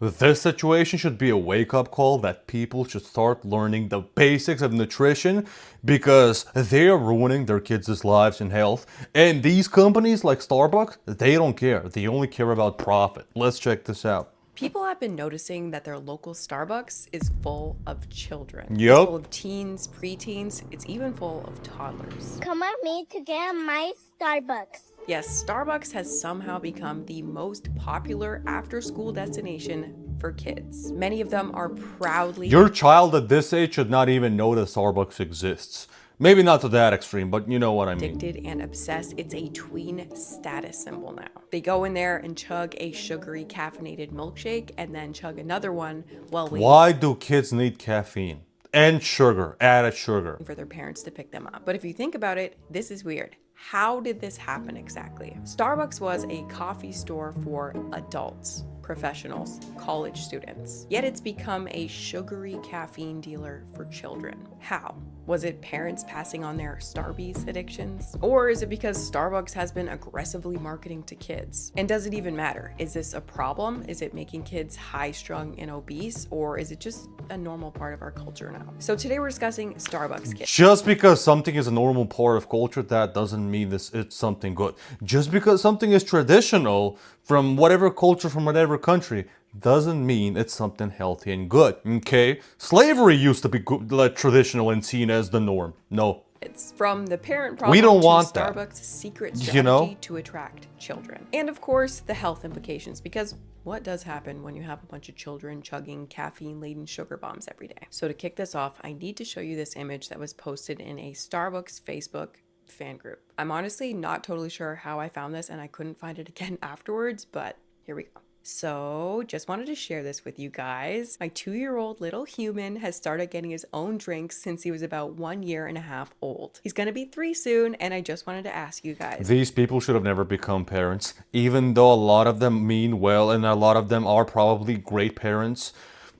This situation should be a wake-up call that people should start learning the basics of nutrition because they are ruining their kids' lives and health. And these companies like Starbucks, they don't care. They only care about profit. Let's check this out. People have been noticing that their local Starbucks is full of children. It's full Yup. of teens, preteens, it's even full of toddlers. Come on me to get my Starbucks. Yes, Starbucks has somehow become the most popular after-school destination for kids. Many of them are proudly Your child at this age should not even know that Starbucks exists. Maybe not to that extreme, but you know what I mean. addicted and obsessed. It's a tween status symbol now. They go in there and chug a sugary caffeinated milkshake and then chug another one while waiting Why do kids need caffeine? And sugar, added sugar. for their parents to pick them up. But if you think about it, this is weird. How did this happen exactly? Starbucks was a coffee store for adults, professionals, college students. Yet it's become a sugary caffeine dealer for children. How? Was it parents passing on their Starbies addictions? Or is it because Starbucks has been aggressively marketing to kids? And does it even matter? Is this a problem? Is it making kids high-strung and obese? Or is it just a normal part of our culture now? So today we're discussing Starbucks kids. Just because something is a normal part of culture, that doesn't mean it's something good. Just because something is traditional from whatever culture, from whatever country, doesn't mean it's something healthy and good, okay? Slavery used to be good, like, traditional and seen as the norm. No. It's from the parent problem We don't to want that. Starbucks' secret You strategy know? to attract children. And of course, the health implications, because what does happen when you have a bunch of children chugging caffeine-laden sugar bombs every day? So to kick this off, I need to show you this image that was posted in a Starbucks Facebook fan group. I'm honestly not totally sure how I found this and I couldn't find it again afterwards, but here we go. So just wanted to share this with you guys. My 2-year-old little human has started getting his own drinks since he was about 1.5 years old. He's gonna be 3 soon, and I just wanted to ask you guys. These people should have never become parents, even though a lot of them mean well and a lot of them are probably great parents.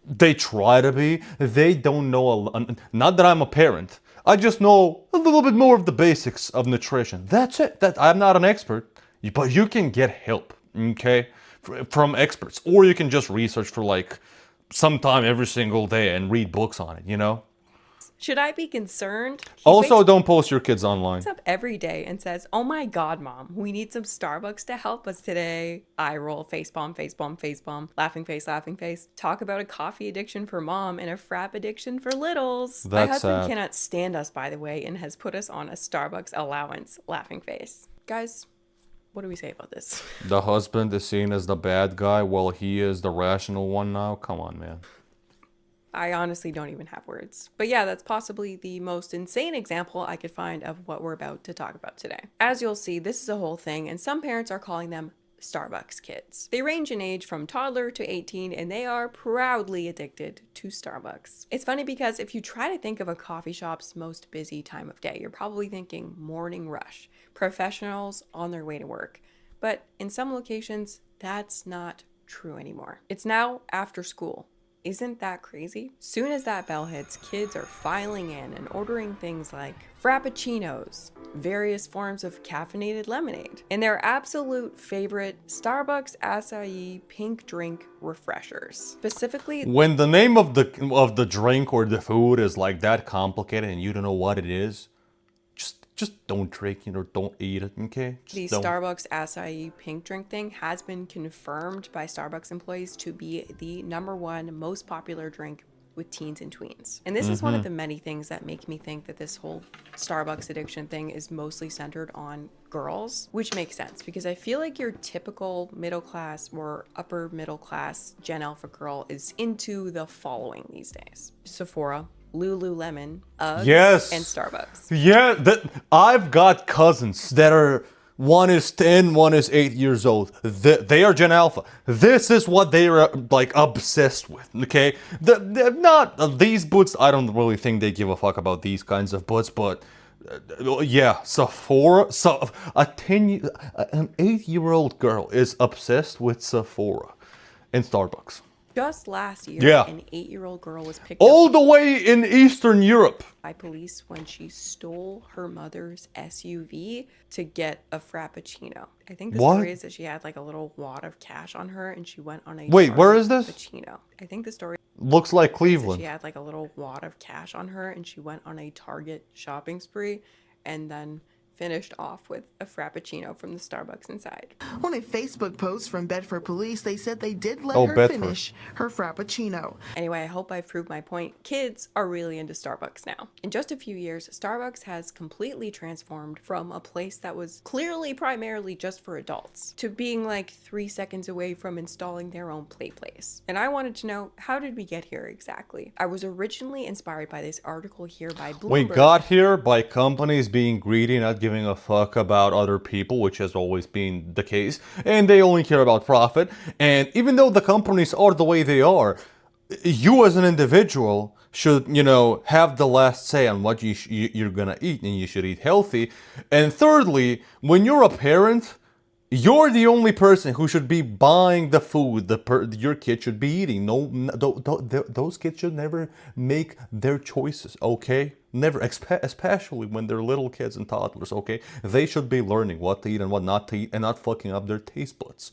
They try to be. They don't know not that I'm a parent. I just know a little bit more of the basics of nutrition. That's it. I'm not an expert, but you can get help, okay? From experts, or you can just research for like sometime every single day and read books on it, you know? Should I be concerned? He Also, don't post your kids online. wakes up every day and says, "Oh my God, Mom, we need some Starbucks to help us today." Eye roll, face palm, face palm, face palm, laughing face, laughing face. Talk about a coffee addiction for mom and a frap addiction for littles. My That's husband sad. cannot stand us, by the way, and has put us on a Starbucks allowance, laughing face. Guys, what do we say about this? The husband is seen as the bad guy while he is the rational one now. Come on, man. I honestly don't even have words. But yeah, that's possibly the most insane example I could find of what we're about to talk about today. As you'll see, this is a whole thing, and some parents are calling them Starbucks kids. They range in age from toddler to 18, and they are proudly addicted to Starbucks. It's funny because if you try to think of a coffee shop's most busy time of day, you're probably thinking morning rush, professionals on their way to work. But in some locations, that's not true anymore. It's now after school. Isn't that crazy? Soon as that bell hits, kids are filing in and ordering things like frappuccinos, various forms of caffeinated lemonade, and their absolute favorite Starbucks acai pink drink refreshers. Specifically, When the name of the drink or the food is like that complicated and you don't know what it is, just don't drink it or don't eat it, okay? the Just don't. Starbucks acai pink drink thing has been confirmed by Starbucks employees to be the #1 most popular drink with teens and tweens. And this is one of the many things that make me think that this whole Starbucks addiction thing is mostly centered on girls, which makes sense because I feel like your typical middle class or upper middle class Gen Alpha girl is into the following these days: Sephora, Lululemon, Uggs, Yes. and Starbucks. Yeah, I've got cousins that are, one is 10, one is 8 years old. They are Gen Alpha. This is what they are like obsessed with, okay? They're not, these boots, I don't really think they give a fuck about these kinds of boots, but yeah, Sephora, so an 8-year-old girl is obsessed with Sephora and Starbucks. Just last year, Yeah. an 8-year-old girl was picked All up the way in Eastern Europe. by police when she stole her mother's SUV to get a frappuccino. I think the What? story is that she had like a little wad of cash on her and she went on a Wait, where Target is this? Frappuccino. I think the story Looks like is that Cleveland. she had like a little wad of cash on her and she went on a Target shopping spree and then finished off with a frappuccino from the Starbucks inside. On a Facebook post from Bedford police, they said they did let Oh, her Bedford. finish her frappuccino. Anyway, I hope I've proved my point. Kids are really into Starbucks now. In just a few years, Starbucks has completely transformed from a place that was clearly primarily just for adults to being like 3 seconds away from installing their own play place. And I wanted to know, how did we get here exactly? I was originally inspired by this article here by Bloomberg. We got here by companies being greedy, not giving a fuck about other people, which has always been the case, and they only care about profit. And even though the companies are the way they are, you as an individual should, have the last say on what you're gonna eat, and you should eat healthy. And thirdly, when you're a parent, you're the only person who should be buying the food your kid should be eating. Those kids should never make their choices, okay? Never, especially when they're little kids and toddlers, okay? They should be learning what to eat and what not to eat and not fucking up their taste buds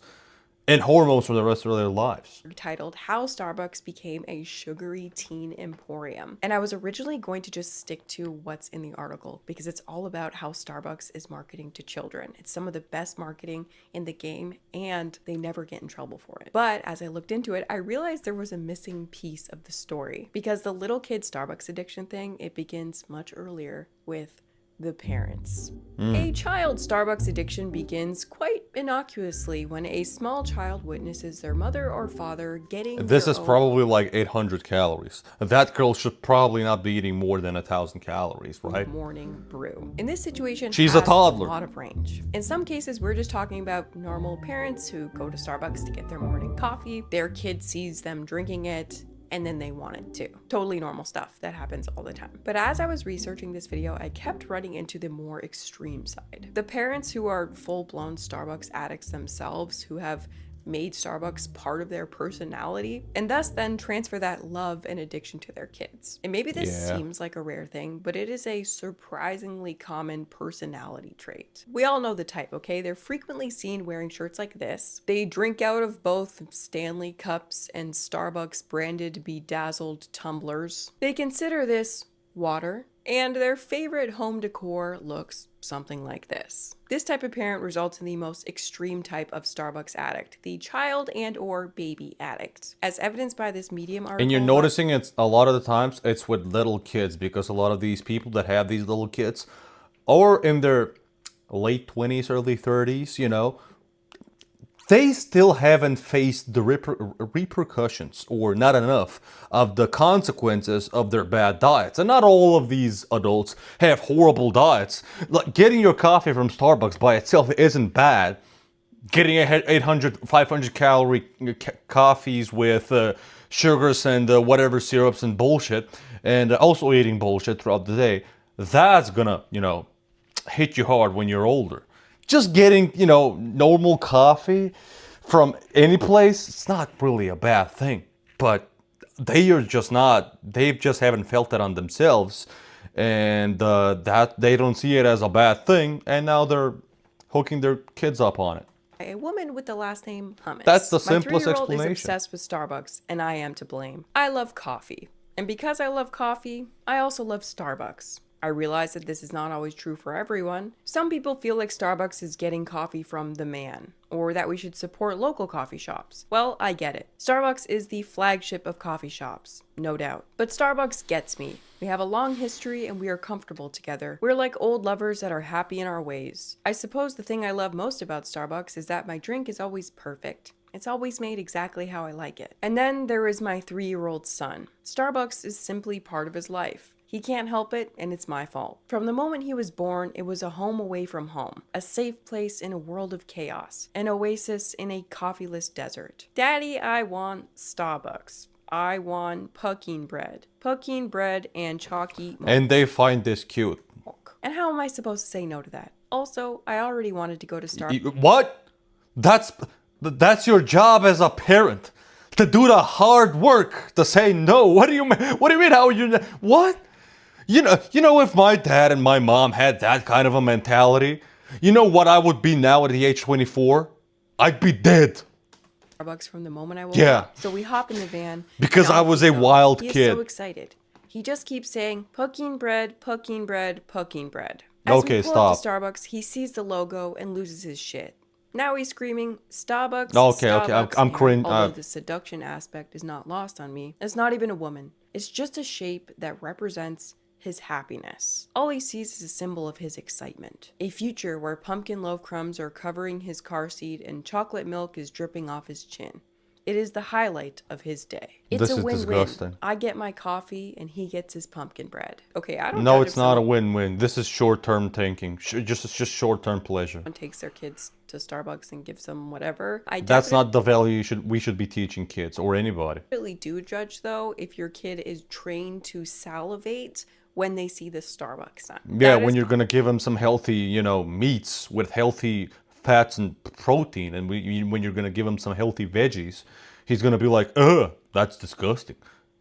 and hormones for the rest of their lives. Titled How Starbucks Became a Sugary Teen Emporium. And I was originally going to just stick to what's in the article because it's all about how Starbucks is marketing to children. It's some of the best marketing in the game and they never get in trouble for it. But as I looked into it, I realized there was a missing piece of the story because the little kid Starbucks addiction thing, it begins much earlier with the parents. A child Starbucks addiction begins quite innocuously when a small child witnesses their mother or father getting This their is own probably like 800 calories. That girl should probably not be eating more than 1,000 calories, right? morning brew. In this situation, She's a has toddler. A lot of range. In some cases, we're just talking about normal parents who go to Starbucks to get their morning coffee. Their kid sees them drinking it and then they want it too. Totally normal stuff that happens all the time. But as I was researching this video, I kept running into the more extreme side. The parents who are full-blown Starbucks addicts themselves, who have made Starbucks part of their personality and thus then transfer that love and addiction to their kids. And maybe this seems like a rare thing, but it is a surprisingly common personality trait. We all know the type, okay? They're frequently seen wearing shirts like this. They drink out of both Stanley cups and Starbucks branded bedazzled tumblers. They consider this water, and their favorite home decor looks something like this. This type of parent results in the most extreme type of Starbucks addict, the child and or baby addict. As evidenced by this Medium article. And you're noticing it's a lot of the times it's with little kids, because a lot of these people that have these little kids are in their late 20s, early 30s, they still haven't faced the repercussions, or not enough, of the consequences of their bad diets. And not all of these adults have horrible diets. Like, getting your coffee from Starbucks by itself isn't bad. Getting 800, 500 calorie coffees with sugars and whatever syrups and bullshit, and also eating bullshit throughout the day, that's gonna, hit you hard when you're older. Just getting, normal coffee from any place, it's not really a bad thing. But they just haven't felt it on themselves. And that they don't see it as a bad thing. And now they're hooking their kids up on it. A woman with the last name Hummus. That's the simplest My 3-year-old explanation. is obsessed with Starbucks, and I am to blame. I love coffee. And because I love coffee, I also love Starbucks. I realize that this is not always true for everyone. Some people feel like Starbucks is getting coffee from the man, or that we should support local coffee shops. Well, I get it. Starbucks is the flagship of coffee shops, no doubt. But Starbucks gets me. We have a long history and we are comfortable together. We're like old lovers that are happy in our ways. I suppose the thing I love most about Starbucks is that my drink is always perfect. It's always made exactly how I like it. And then there is my 3-year-old son. Starbucks is simply part of his life. He can't help it, and it's my fault. From the moment he was born, it was a home away from home, a safe place in a world of chaos, an oasis in a coffeeless desert. Daddy, I want Starbucks. I want pumpkin bread and chalky milk. And they find this cute. And how am I supposed to say no to that? Also, I already wanted to go to Starbucks. What? That's your job as a parent. to do the hard work to say no. What do you mean? What do you mean? How you? What? You know, if my dad and my mom had that kind of a mentality, you know what I would be now at the age 24? I'd be dead. Starbucks from the moment I woke Yeah. up. So we hop in the van. Because and I off was we a go. wild He is kid. so excited. He just keeps saying, "Pucking bread, pucking bread, pucking bread." As Okay, we pull up to stop. Starbucks, he sees the logo and loses his shit. Now he's screaming, "Starbucks, Okay, Starbucks." I'm and cringe. although the seduction aspect is not lost on me, it's not even a woman. It's just a shape that represents his happiness. All he sees is a symbol of his excitement. A future where pumpkin loaf crumbs are covering his car seat and chocolate milk is dripping off his chin. It is the highlight of his day. It's This a is win-win. disgusting. I get my coffee and he gets his pumpkin bread. Okay, I don't No, judge it's if not a someone win-win. This is short-term thinking. It's just short-term pleasure. takes their kids to Starbucks and gives them whatever. I That's definitely not the value we should be teaching kids or anybody. do judge though if your kid is trained to salivate when they see the Starbucks sign. Yeah, That when is you're gonna give them some healthy, meats with healthy fats and protein, and when you're gonna give him some healthy veggies, he's gonna be like, "Ugh, that's disgusting,"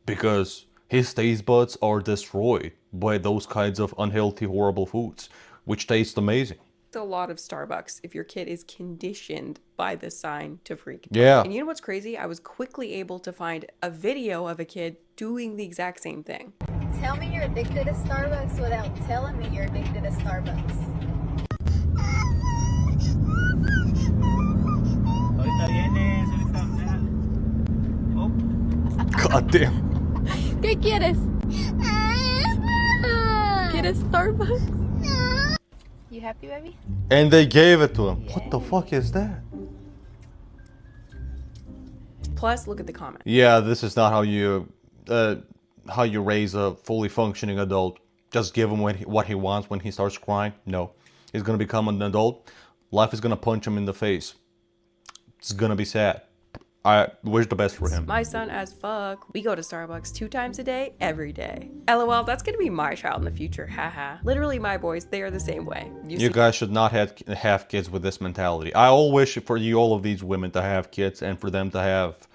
because his taste buds are destroyed by those kinds of unhealthy, horrible foods, which taste amazing. a lot of Starbucks if your kid is conditioned by the sign to freak. Yeah. And you know what's crazy? I was quickly able to find a video of a kid doing the exact same thing. Tell me you're addicted to Starbucks without telling me you're addicted to Starbucks. Ahorita vienes, ahorita. Oh. God damn. ¿Qué quieres? ¿Quieres Starbucks? You happy, baby? And they gave it to him. What the fuck is that? Plus, look at the comment. Yeah, this is not how you raise a fully functioning adult. Just give him what he wants when he starts crying. No, he's gonna become an adult. Life is gonna punch him in the face. It's gonna be sad. I wish the best for him. My son as fuck. We go to Starbucks 2 times a day, every day. LOL, that's gonna be my child in the future. Haha. Literally, my boys, they are the same way. You guys should not have kids with this mentality. I all wish for you, all of these women, to have kids and for them to have,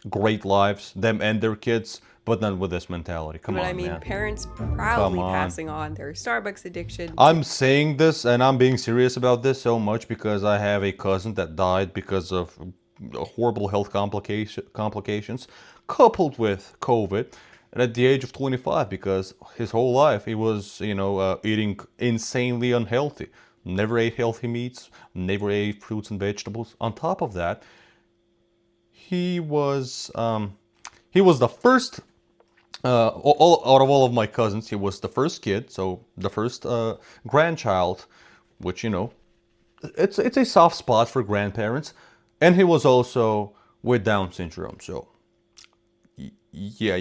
great lives, them and their kids, but not with this mentality. Come But on, I mean, man. parents proudly Come on. passing on their Starbucks addiction. I'm saying this and I'm being serious about this so much because I have a cousin that died because of horrible health complications coupled with COVID, and at the age of 25, because his whole life he was, eating insanely unhealthy. Never ate healthy meats, never ate fruits and vegetables. On top of that, he was the first out of all of my cousins. He was the first kid, so the first grandchild, which it's a soft spot for grandparents, and he was also with Down syndrome. So yeah,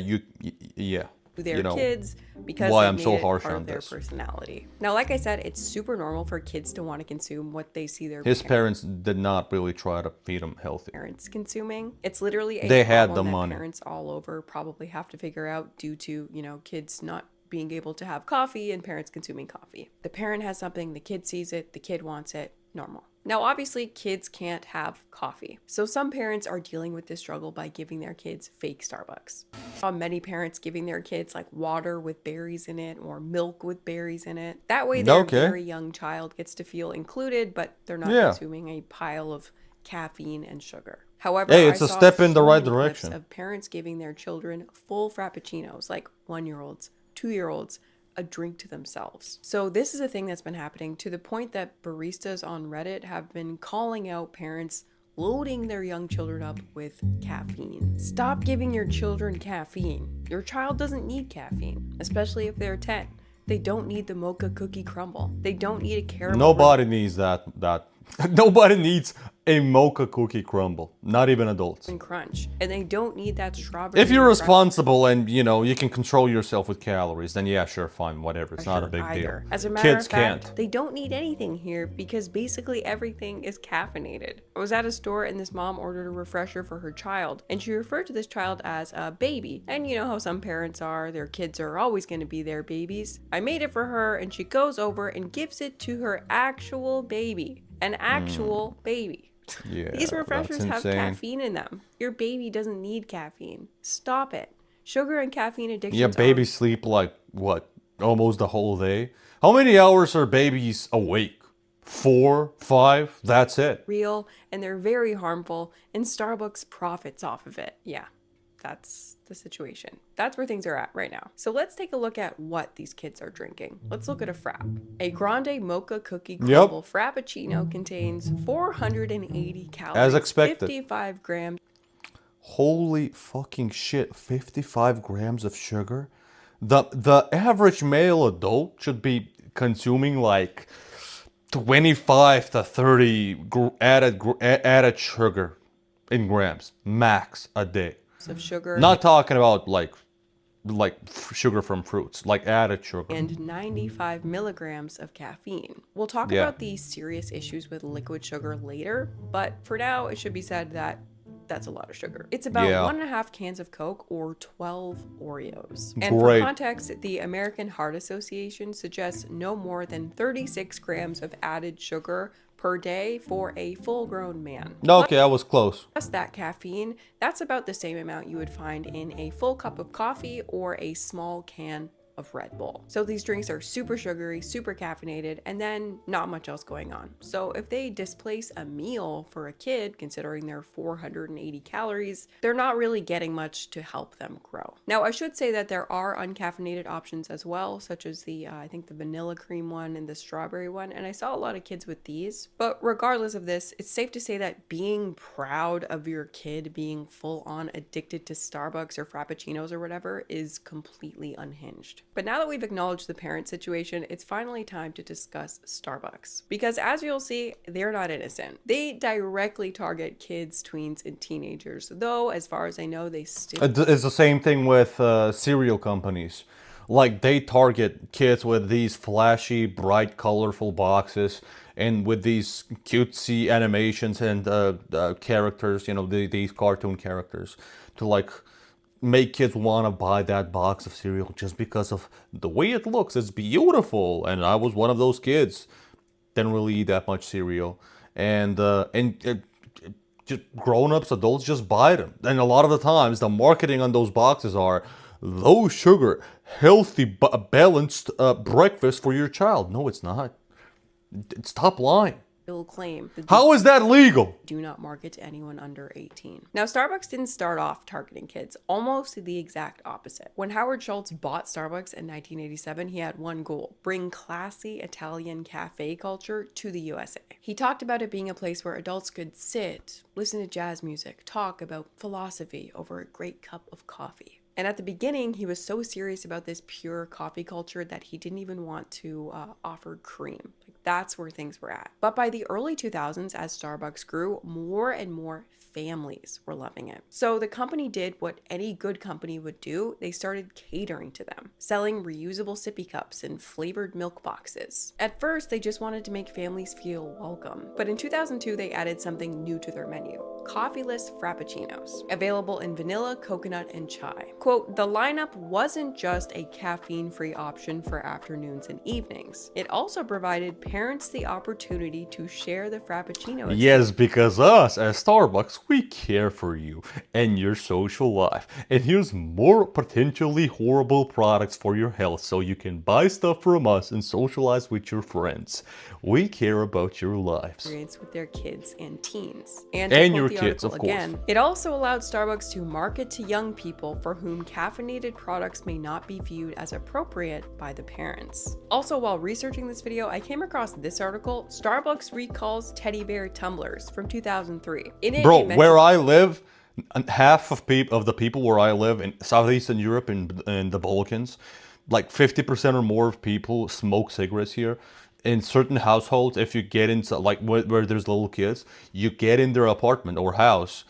yeah. Their kids because why they I'm made so it harsh part on of their this. personality. Now, like I said, it's super normal for kids to want to consume what they see their His parents did not really try to feed him healthy. parents consuming. It's literally a They had problem the that money. parents all over probably have to figure out due to, kids not being able to have coffee and parents consuming coffee. The parent has something, the kid sees it, the kid wants it, normal. Now, obviously, kids can't have coffee. So some parents are dealing with this struggle by giving their kids fake Starbucks. I saw many parents giving their kids like water with berries in it or milk with berries in it. That way their Okay. very young child gets to feel included, but they're not Yeah. consuming a pile of caffeine and sugar. However, Hey, it's I a saw step in the so right many clips direction. of parents giving their children full frappuccinos, like 1-year-olds, 2-year-olds, a drink to themselves. So this is a thing that's been happening to the point that baristas on Reddit have been calling out parents loading their young children up with caffeine. Stop giving your children caffeine. Your child doesn't need caffeine, especially if they're 10. They don't need the mocha cookie crumble. They don't need a caramel. Nobody needs that. Nobody needs a mocha cookie crumble. Not even adults. and crunch, and they don't need that strawberry. If you're refreshment responsible and you can control yourself with calories, then yeah, sure, fine, whatever. It's not a big either. deal. As a matter Kids of fact, can't. they don't need anything here because basically everything is caffeinated. I was at a store and this mom ordered a refresher for her child, and she referred to this child as a baby. And you know how some parents are, their kids are always going to be their babies. I made it for her, and she goes over and gives it to her actual baby. An actual baby. Yeah, These that's refreshers have insane. caffeine in them. Your baby doesn't need caffeine. Stop it. Sugar and caffeine Yeah, addictions babies are sleep like what? Almost the whole day. How many hours are babies awake? 4, 5? That's it. real and they're very harmful, and Starbucks profits off of it. Yeah, that's the situation. That's where things are at right now. So let's take a look at what these kids are drinking. Let's look at a frap. A grande mocha cookie crumble frappuccino contains 480 As calories, expected. 55 grams Holy fucking shit, 55 grams of sugar? The average male adult should be consuming like 25 to 30 added sugar in grams max a day. of sugar Not talking about sugar from fruits, like added sugar. and 95 milligrams of caffeine. We'll talk Yeah. about the serious issues with liquid sugar later, but for now, it should be said that that's a lot of sugar. It's about Yeah. 1.5 cans of Coke or 12 Oreos. And Great. for context, the American Heart Association suggests no more than 36 grams of added sugar per day for a full-grown man. Okay, I was close. Plus that caffeine, that's about the same amount you would find in a full cup of coffee or a small can of Red Bull. So these drinks are super sugary, super caffeinated, and then not much else going on. So if they displace a meal for a kid, considering they're 480 calories, they're not really getting much to help them grow. Now, I should say that there are uncaffeinated options as well, such as the, I think the vanilla cream one and the strawberry one, and I saw a lot of kids with these. But regardless of this, it's safe to say that being proud of your kid being full on addicted to Starbucks or Frappuccinos or whatever is completely unhinged. But now that we've acknowledged the parent situation, it's finally time to discuss Starbucks. Because as you'll see, they're not innocent. They directly target kids, tweens, and teenagers, though as far as I know, they still... It's the same thing with cereal companies. Like, they target kids with these flashy, bright, colorful boxes and with these cutesy animations and characters, these cartoon characters, to like make kids want to buy that box of cereal just because of the way it looks. It's beautiful, and I was one of those kids. Didn't really eat that much cereal, and just grown-ups, adults just buy them. And a lot of the times, the marketing on those boxes are low sugar, healthy, balanced breakfast for your child. No, it's not. It's top line. claim that How is that legal? do not market to anyone under 18. Now, Starbucks didn't start off targeting kids, almost the exact opposite. When Howard Schultz bought Starbucks in 1987, he had one goal: bring classy Italian cafe culture to the USA. He talked about it being a place where adults could sit, listen to jazz music, talk about philosophy over a great cup of coffee. And at the beginning, he was so serious about this pure coffee culture that he didn't even want to offer cream. Like, that's where things were at. But by the early 2000s, as Starbucks grew, more and more families were loving it. So the company did what any good company would do. They started catering to them, selling reusable sippy cups and flavored milk boxes. At first, they just wanted to make families feel welcome. But in 2002, they added something new to their menu: coffeeless frappuccinos, available in vanilla, coconut, and chai. Quote, the lineup wasn't just a caffeine-free option for afternoons and evenings. It also provided parents the opportunity to share the frappuccino. Yes, because us as Starbucks, we care for you and your social life. And here's more potentially horrible products for your health, so you can buy stuff from us and socialize with your friends. We care about your lives. Experience with their kids and teens. To And quote your the kids, article of course. again, it also allowed Starbucks to market to young people for whom caffeinated products may not be viewed as appropriate by the parents. Also, while researching this video, I came across this article: Starbucks recalls teddy bear tumblers from 2003. In it, Bro, it mentioned- where I live, half of the people where I live in Southeastern Europe and in the Balkans, like 50% or more of people smoke cigarettes here. In certain households, if you get into like where there's little kids, you get in their apartment or house,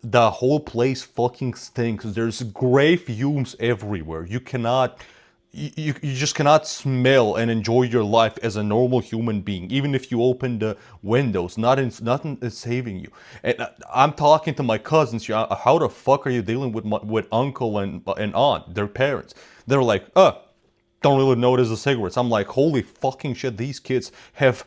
the whole place fucking stinks. There's gray fumes everywhere. You just cannot smell and enjoy your life as a normal human being, even if you open the windows. Nothing is saving you. And I'm talking to my cousins. How the fuck are you dealing with uncle and aunt, their parents? They're like, don't really notice the cigarettes. I'm like, holy fucking shit, these kids have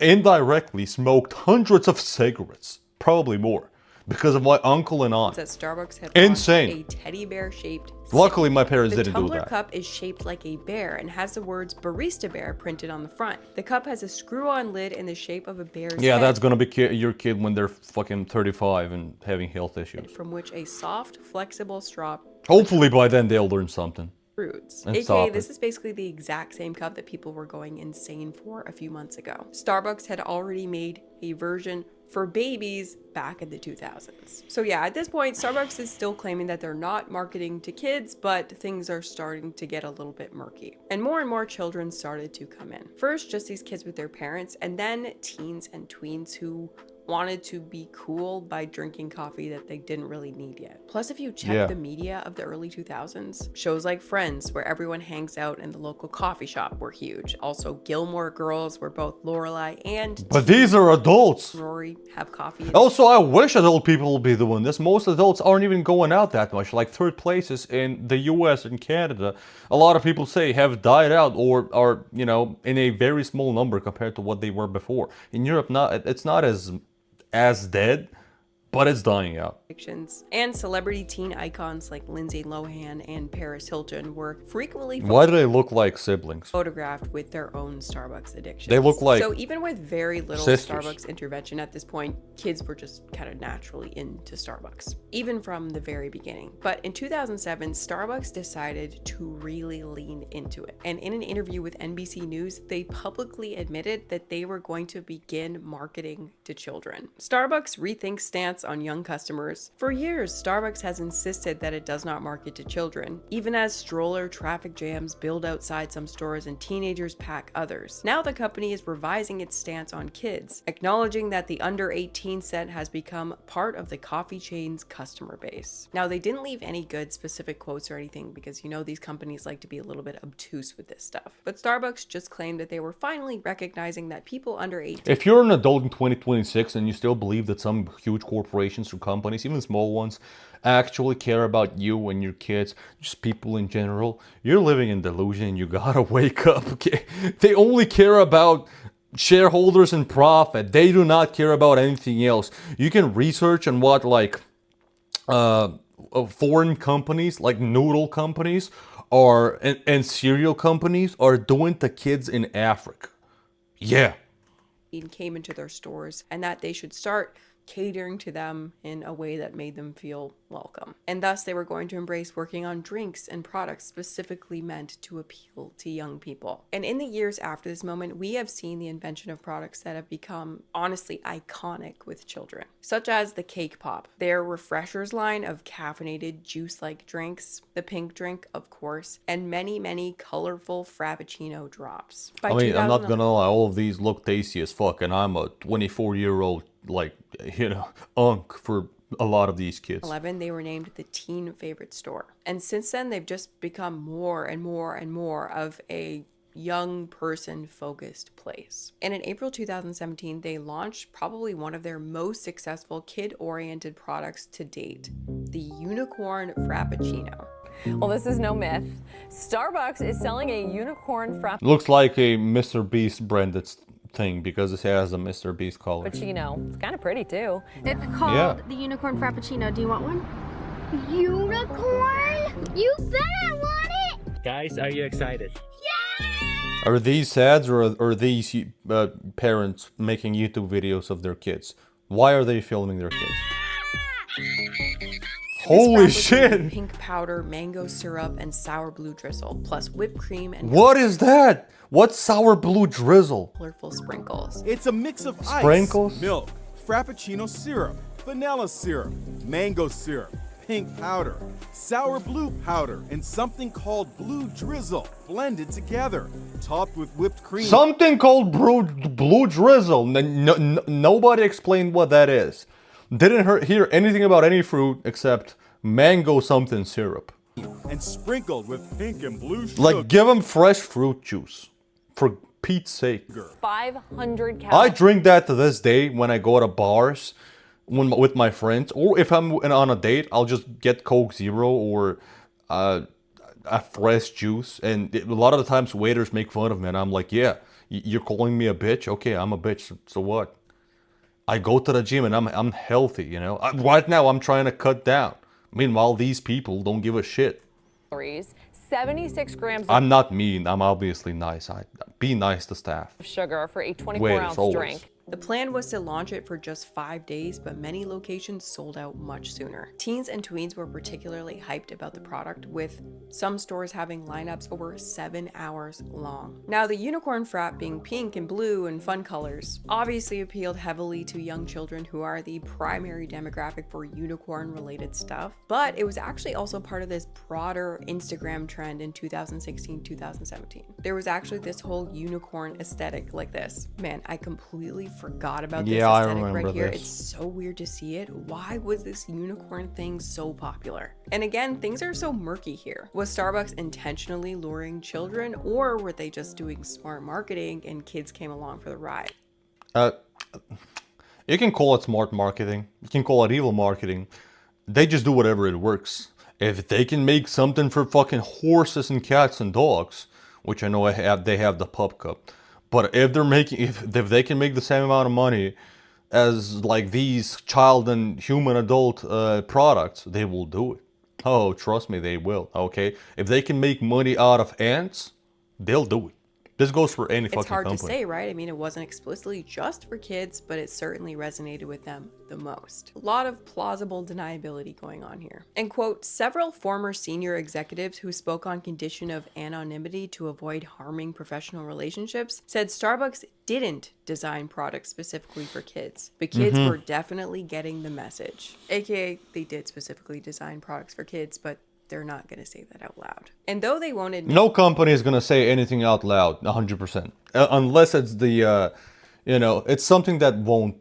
indirectly smoked hundreds of cigarettes, probably more, because of my uncle and aunt. That Starbucks had Insane. launched a teddy bear shaped. Luckily, my parents The didn't do tumbler that. cup is shaped like a bear and has the words Barista Bear printed on the front. The cup has a screw-on lid in the shape of a bear's Yeah, head, that's gonna be your kid when they're fucking 35 and having health issues. from which a soft, flexible straw Hopefully by then they'll learn something. protrudes. And AKA, stop this it. is basically the exact same cup that people were going insane for a few months ago. Starbucks had already made a version for babies back in the 2000s. So yeah, at this point, Starbucks is still claiming that they're not marketing to kids, but things are starting to get a little bit murky. And more children started to come in. First, just these kids with their parents, and then teens and tweens who wanted to be cool by drinking coffee that they didn't really need yet. Plus, if you check the media of the early 2000s, shows like Friends, where everyone hangs out in the local coffee shop, were huge. Also, Gilmore Girls, where both Lorelai and But these are adults. Rory have coffee. Also, I wish adult people would be doing this. Most adults aren't even going out that much. Like third places in the US and Canada, a lot of people say have died out or are, you know, in a very small number compared to what they were before. In Europe, it's not as dead, but it's dying out. And celebrity teen icons like Lindsay Lohan and Paris Hilton were frequently Why do they look like siblings? photographed with their own Starbucks addictions. They look like So even with very little sisters. Starbucks intervention at this point, kids were just kind of naturally into Starbucks, even from the very beginning. But in 2007, Starbucks decided to really lean into it. And in an interview with NBC News, they publicly admitted that they were going to begin marketing to children. Starbucks rethinks stance on young customers. For years, Starbucks has insisted that it does not market to children, even as stroller traffic jams build outside some stores and teenagers pack others. Now the company is revising its stance on kids, acknowledging that the under 18 set has become part of the coffee chain's customer base. Now, they didn't leave any good specific quotes or anything because you know these companies like to be a little bit obtuse with this stuff. But Starbucks just claimed that they were finally recognizing that people under 18. If you're an adult in 2026 and you still believe that some huge corporations or companies, even small ones, actually care about you and your kids, just people in general, you're living in delusion. You gotta wake up, okay? They only care about shareholders and profit. They do not care about anything else. You can research on what like foreign companies, like noodle companies, are and cereal companies are doing to kids in Africa. Yeah. Came into their stores and that they should start catering to them in a way that made them feel welcome. And thus they were going to embrace working on drinks and products specifically meant to appeal to young people. And in the years after this moment, we have seen the invention of products that have become honestly iconic with children, such as the Cake Pop, their Refreshers line of caffeinated juice-like drinks, the pink drink, of course, and many colorful Frappuccino drops. I mean, I'm not gonna lie, all of these look tasty as fuck, and I'm a 24-year-old, like, you know, unk for a lot of these kids. 2011, they were named the teen favorite store. And since then, they've just become more and more of a young person focused place. And in April 2017, they launched probably one of their most successful kid oriented products to date, the Unicorn Frappuccino. Well, this is no myth. Starbucks is selling a unicorn Looks like a Mr. Beast branded thing because it has a Mr. Beast color. frappuccino. It's kind of pretty too. It's called the Unicorn Frappuccino. Do you want one? Unicorn? You bet I want it! Guys, are you excited? Are these ads or are these parents making YouTube videos of their kids? Why are they filming their kids? Holy shit! Pink powder, mango syrup, and sour blue drizzle, plus whipped cream and What is that? What's sour blue drizzle? colorful sprinkles. It's a mix of Sprinkles? ice, milk, Frappuccino syrup, vanilla syrup, mango syrup, pink powder, sour blue powder, and something called blue drizzle blended together, topped with whipped cream. Something called blue drizzle. Nobody explained what that is. Didn't hear anything about any fruit except mango something syrup. And sprinkled with pink and blue sugar. Like, give them fresh fruit juice. For Pete's sake. 500 I calories. drink that to this day when I go to bars with my friends. Or if I'm on a date, I'll just get Coke Zero or a fresh juice, and a lot of the times waiters make fun of me, and I'm like, yeah, you're calling me a bitch? Okay, I'm a bitch. So what? I go to the gym and I'm healthy, you know. Right now I'm trying to cut down. Meanwhile, these people don't give a shit. 76 grams I'm not mean. I'm obviously nice. I be nice to staff. of sugar for a Waiters, 24-ounce always. drink. The plan was to launch it for just 5 days, but many locations sold out much sooner. Teens and tweens were particularly hyped about the product, with some stores having lineups over 7 hours long. Now, the unicorn frap being pink and blue and fun colors obviously appealed heavily to young children who are the primary demographic for unicorn-related stuff, but it was actually also part of this broader Instagram trend in 2016-2017. There was actually this whole unicorn aesthetic like this. Man, I completely forgot about this I aesthetic remember right here. this. It's so weird to see it. Why was this unicorn thing so popular? And again, things are so murky here. Was Starbucks intentionally luring children, or were they just doing smart marketing and kids came along for the ride? You can call it smart marketing. You can call it evil marketing. They just do whatever it works. If they can make something for fucking horses and cats and dogs, which I know they have the pup cup. But if they're making, if they can make the same amount of money as like these child and human adult products, they will do it. Oh, trust me, they will. Okay, if they can make money out of ants, they'll do it. This goes for any fucking It's hard company. to say, right? I mean, it wasn't explicitly just for kids, but it certainly resonated with them the most. A lot of plausible deniability going on here. And quote, several former senior executives who spoke on condition of anonymity to avoid harming professional relationships said Starbucks didn't design products specifically for kids, but kids were definitely getting the message. AKA, they did specifically design products for kids, but they're not going to say that out loud. And though they won't admit... No company is going to say anything out loud, 100%. Unless it's the, it's something that won't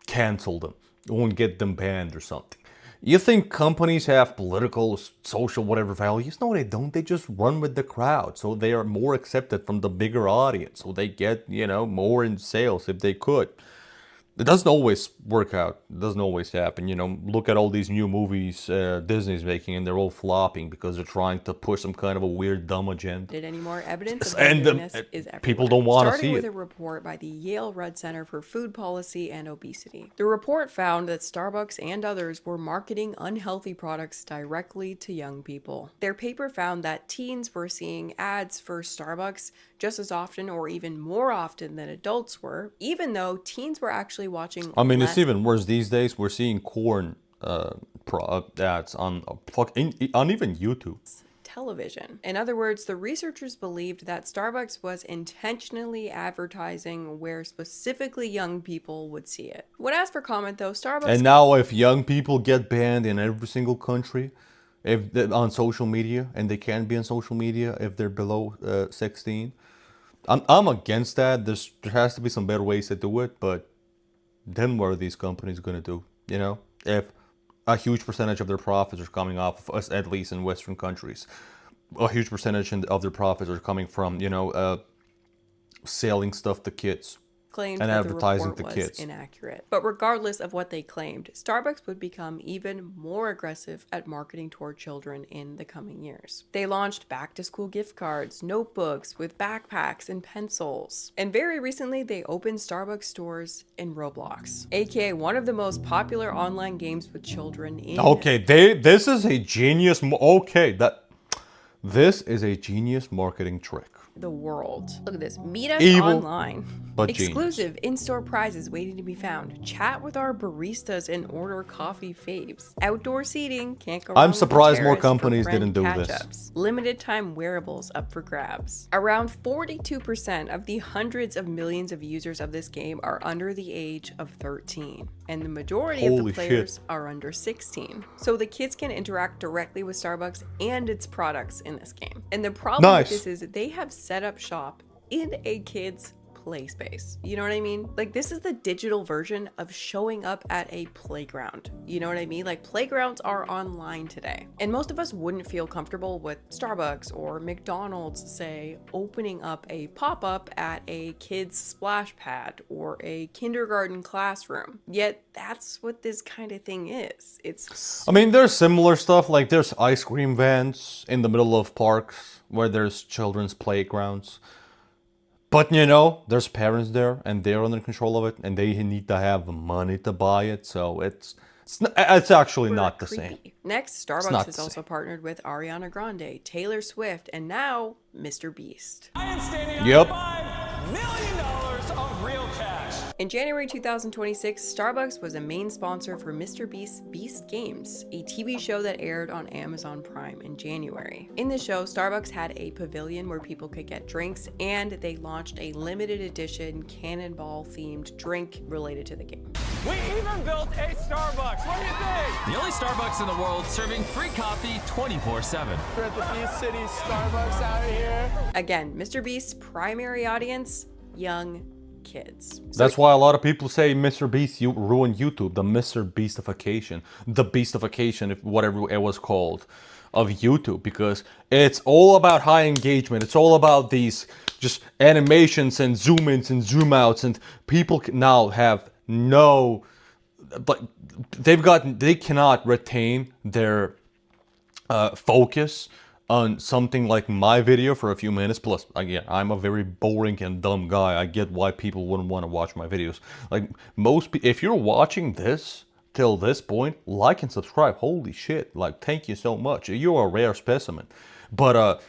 cancel them. It won't get them banned or something. You think companies have political, social, whatever values? No, they don't. They just run with the crowd. So they are more accepted from the bigger audience. So they get, more in sales if they could. It doesn't always work out. It doesn't always happen. Look at all these new movies Disney's making, and they're all flopping because they're trying to push some kind of a weird, dumb agenda. Did any more evidence of And their goodness is everywhere. people don't want to see Starting with it. a report by the Yale Rudd Center for Food Policy and Obesity. The report found that Starbucks and others were marketing unhealthy products directly to young people. Their paper found that teens were seeing ads for Starbucks just as often or even more often than adults were, even though teens were actually watching It's less even worse these days. We're seeing corn ads on even YouTube. television. In other words, the researchers believed that Starbucks was intentionally advertising where specifically young people would see it. When asked for comment though, Starbucks... And now if young people get banned in every single country on social media, and they can't be on social media if they're below 16, I'm against that. There has to be some better ways to do it, but then what are these companies going to do? If a huge percentage of their profits are coming off of us, at least in Western countries, a huge percentage of their profits are coming from, selling stuff to kids. Claimed and that advertising the report to was kids. inaccurate. But regardless of what they claimed, Starbucks would become even more aggressive at marketing toward children in the coming years. They launched back-to-school gift cards, notebooks with backpacks and pencils. And very recently, they opened Starbucks stores in Roblox, aka one of the most popular online games with children in... Okay, this is a genius... This is a genius marketing trick. the world. Look at this. Meet us Evil, online. but Exclusive in-store prizes waiting to be found. Chat with our baristas and order coffee faves. Outdoor seating. Can't go wrong I'm with the surprised more terrace for companies friend didn't do this. catch-ups. Limited time wearables up for grabs. Around 42% of the hundreds of millions of users of this game are under the age of 13. And the majority of Holy the players shit. are under 16. So the kids can interact directly with Starbucks and its products in this game. And the problem Nice. with this is that they have set up shop in a kid's play space. You know what I mean? Like, this is the digital version of showing up at a playground. You know what I mean? Like, playgrounds are online today. And most of us wouldn't feel comfortable with Starbucks or McDonald's, say, opening up a pop-up at a kid's splash pad or a kindergarten classroom. Yet that's what this kind of thing is. I mean, there's similar stuff, like there's ice cream vans in the middle of parks where there's children's playgrounds. But you know, there's parents there and they're under control of it and they need to have money to buy it, so it's actually not the same. Next, Starbucks has also partnered with Ariana Grande, Taylor Swift, and now Mr. Beast. I am standing on Yep. $5 million of real cash. In January 2026, Starbucks was a main sponsor for Mr. Beast's Beast Games, a TV show that aired on Amazon Prime in January. In the show, Starbucks had a pavilion where people could get drinks, and they launched a limited edition cannonball-themed drink related to the game. We even built a Starbucks. What do you think? The only Starbucks in the world serving free coffee 24/7. We're at the Beast City Starbucks out here. Again, Mr. Beast's primary audience, young kids. That's why a lot of people say Mr. Beast ruined YouTube, the Mr. Beastification, the Beastification, if whatever it was called, of YouTube, because it's all about high engagement. It's all about these just animations and zoom ins and zoom outs, and people now have no, but they cannot retain their focus on something like my video for a few minutes. Plus, again, I'm a very boring and dumb guy. I get why people wouldn't want to watch my videos. Like if you're watching this till this point, like and subscribe. Holy shit! Like, thank you so much. You're a rare specimen. But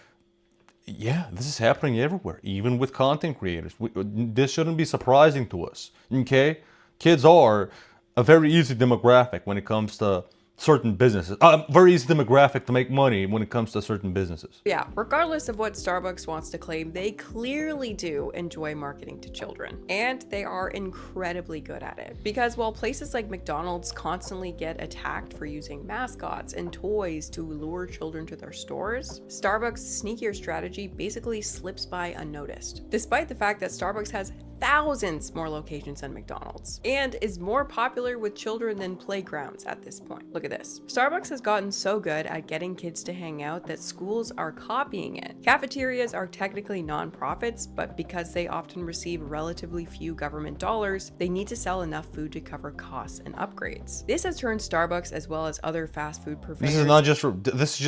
yeah, this is happening everywhere, even with content creators. This shouldn't be surprising to us. Okay, kids are a very easy demographic when it comes to certain businesses. Very easy demographic to make money when it comes to certain businesses. Yeah, regardless of what Starbucks wants to claim, they clearly do enjoy marketing to children, and they are incredibly good at it. Because while places like McDonald's constantly get attacked for using mascots and toys to lure children to their stores, Starbucks' sneakier strategy basically slips by unnoticed. Despite the fact that Starbucks has thousands more locations than McDonald's and is more popular with children than playgrounds at this point. Look at this. Starbucks has gotten so good at getting kids to hang out that schools are copying it. Cafeterias are technically non-profits, but because they often receive relatively few government dollars, they need to sell enough food to cover costs and upgrades. This has turned Starbucks, as well as other fast food providers. This is not just for. This is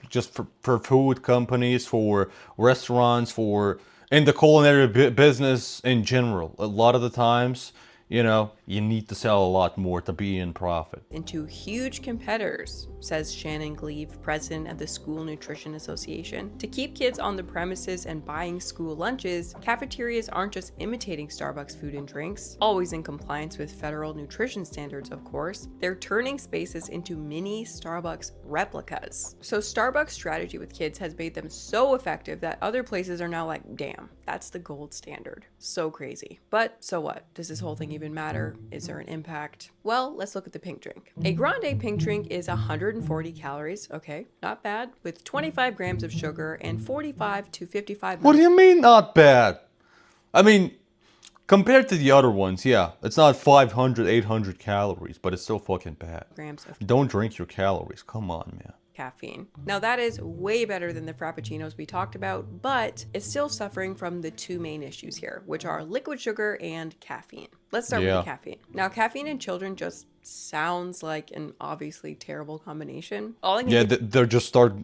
just for food companies, for restaurants, for in the culinary business in general. A lot of the times, you know, you need to sell a lot more to be in profit. Into huge competitors, says Shannon Gleave, president of the School Nutrition Association. To keep kids on the premises and buying school lunches, cafeterias aren't just imitating Starbucks food and drinks, always in compliance with federal nutrition standards, of course. They're turning spaces into mini Starbucks replicas. So Starbucks' strategy with kids has made them so effective that other places are now like, damn, that's the gold standard. So crazy. But so what? Does this whole thing even matter? Is there an impact? Well, let's look at the pink drink. A grande pink drink is 140 calories, okay, not bad, with 25 grams of sugar and 45 to 55 What do you mean not bad? I mean, compared to the other ones, yeah, it's not 500, 800 calories, but it's still fucking bad. Grams of Don't drink your calories, come on, man. caffeine. Now that is way better than the frappuccinos we talked about, but it's still suffering from the two main issues here, which are liquid sugar and caffeine. Let's start with the caffeine. Now, caffeine in children just sounds like an obviously terrible combination. They'll start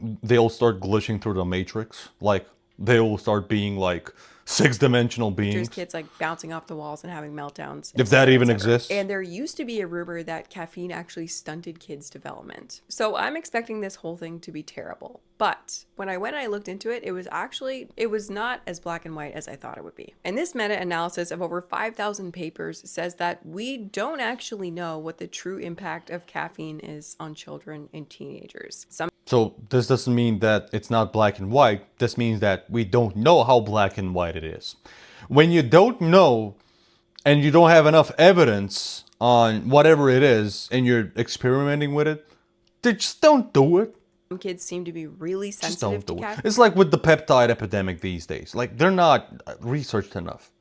glitching through the matrix. Like, they'll start being like six-dimensional beings. There's kids like bouncing off the walls and having meltdowns. If that even exists. And there used to be a rumor that caffeine actually stunted kids' development. So I'm expecting this whole thing to be terrible. But when I looked into it, it was not as black and white as I thought it would be. And this meta-analysis of over 5,000 papers says that we don't actually know what the true impact of caffeine is on children and teenagers. So this doesn't mean that it's not black and white. This means that we don't know how black and white it is. When you don't know and you don't have enough evidence on whatever it is and you're experimenting with it, just don't do it. Some kids seem to be really sensitive to caffeine. It's like with the peptide epidemic these days. Like, they're not researched enough.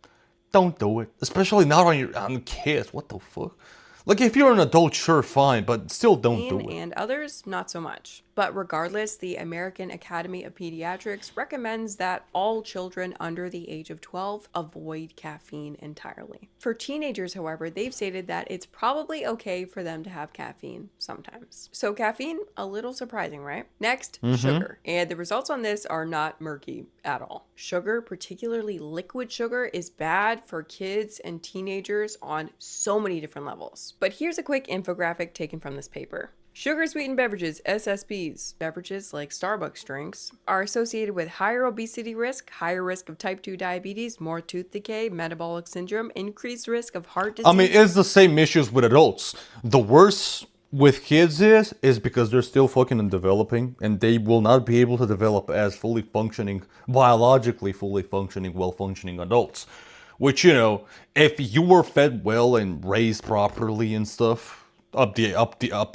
don't do it. Especially not on kids. What the fuck? Like, if you're an adult, sure, fine, but still don't do it. And others, not so much. But regardless, the American Academy of Pediatrics recommends that all children under the age of 12 avoid caffeine entirely. For teenagers, however, they've stated that it's probably okay for them to have caffeine sometimes. So caffeine, a little surprising, right? Next, sugar. And the results on this are not murky at all. Sugar, particularly liquid sugar, is bad for kids and teenagers on so many different levels. But here's a quick infographic taken from this paper. Sugar sweetened beverages, SSBs, beverages like Starbucks drinks, are associated with higher obesity risk, higher risk of type 2 diabetes, more tooth decay, metabolic syndrome, increased risk of heart disease. I mean, it's the same issues with adults. The worst with kids is because they're still fucking and developing, and they will not be able to develop as fully functioning, biologically fully functioning, well-functioning adults. Which, you know, if you were fed well and raised properly and stuff, up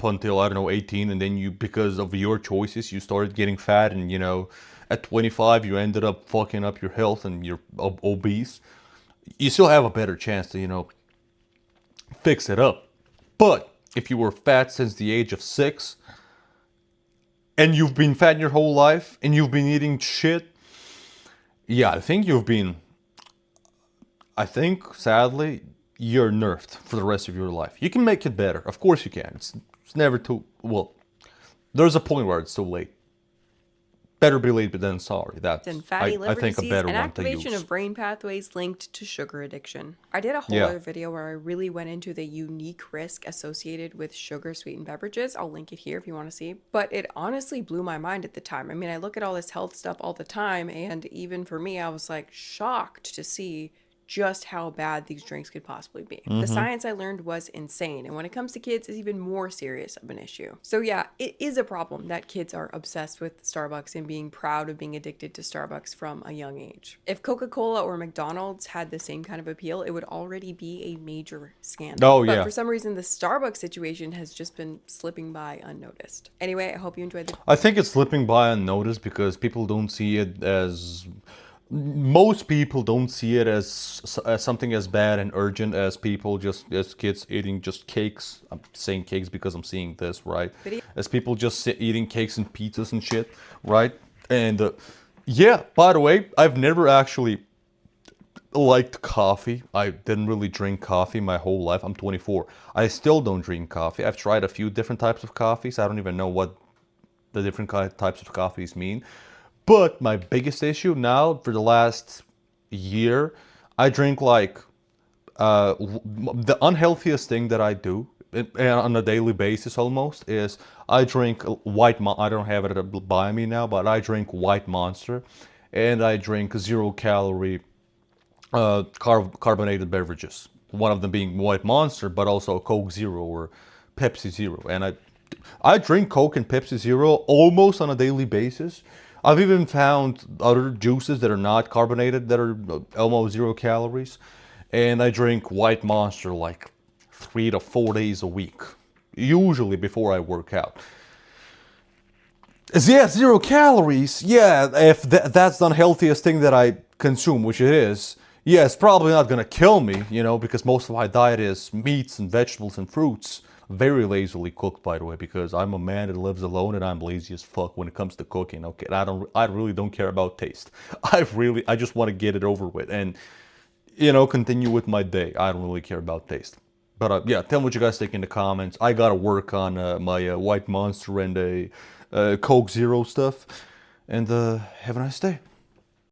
until, I don't know, 18, and then you, because of your choices, you started getting fat, and, you know, at 25 you ended up fucking up your health and you're obese, you still have a better chance to, you know, fix it up. But if you were fat since the age of 6 and you've been fat your whole life and you've been eating shit, yeah, I think sadly, you're nerfed for the rest of your life. You can make it better. Of course you can. It's never too... Well, there's a point where it's too late. Better be late than sorry. That's, and fatty liver I think, disease, a better and one to activation use. of brain pathways linked to sugar addiction. I did a whole other video where I really went into the unique risk associated with sugar sweetened beverages. I'll link it here if you want to see. But it honestly blew my mind at the time. I mean, I look at all this health stuff all the time, and even for me, I was like shocked to see just how bad these drinks could possibly be. The science I learned was insane, and when it comes to kids, it's even more serious of an issue. So yeah, it is a problem that kids are obsessed with Starbucks and being proud of being addicted to Starbucks from a young age. If Coca-Cola or McDonald's had the same kind of appeal, it would already be a major scandal. Oh, but yeah. for some reason, the Starbucks situation has just been slipping by unnoticed. Anyway, I hope you enjoyed the... I think it's slipping by unnoticed because people don't see it as... Most people don't see it as something as bad and urgent as kids eating just cakes. I'm saying cakes because I'm seeing this, right? As people just eating cakes and pizzas and shit, right? And yeah, by the way, I've never actually liked coffee. I didn't really drink coffee my whole life. I'm 24. I still don't drink coffee. I've tried a few different types of coffees. I don't even know what the different types of coffees mean. But my biggest issue now, for the last year, I drink like the unhealthiest thing that I do on a daily basis almost is I drink I don't have it by me now, but I drink White Monster, and I drink 0-calorie carbonated beverages. One of them being White Monster, but also Coke Zero or Pepsi Zero. And I drink Coke and Pepsi Zero almost on a daily basis. I've even found other juices that are not carbonated that are almost 0 calories. And I drink White Monster like 3 to 4 days a week, usually before I work out. Yeah, 0 calories. Yeah, if that's the unhealthiest thing that I consume, which it is, yeah, it's probably not gonna kill me, you know, because most of my diet is meats and vegetables and fruits. Very lazily cooked, by the way, because I'm a man that lives alone and I'm lazy as fuck when it comes to cooking. Okay, I really don't care about taste. I just want to get it over with and, you know, continue with my day. I don't really care about taste. But yeah, tell me what you guys think in the comments. I gotta work on my White Monster and Coke Zero stuff. And have a nice day.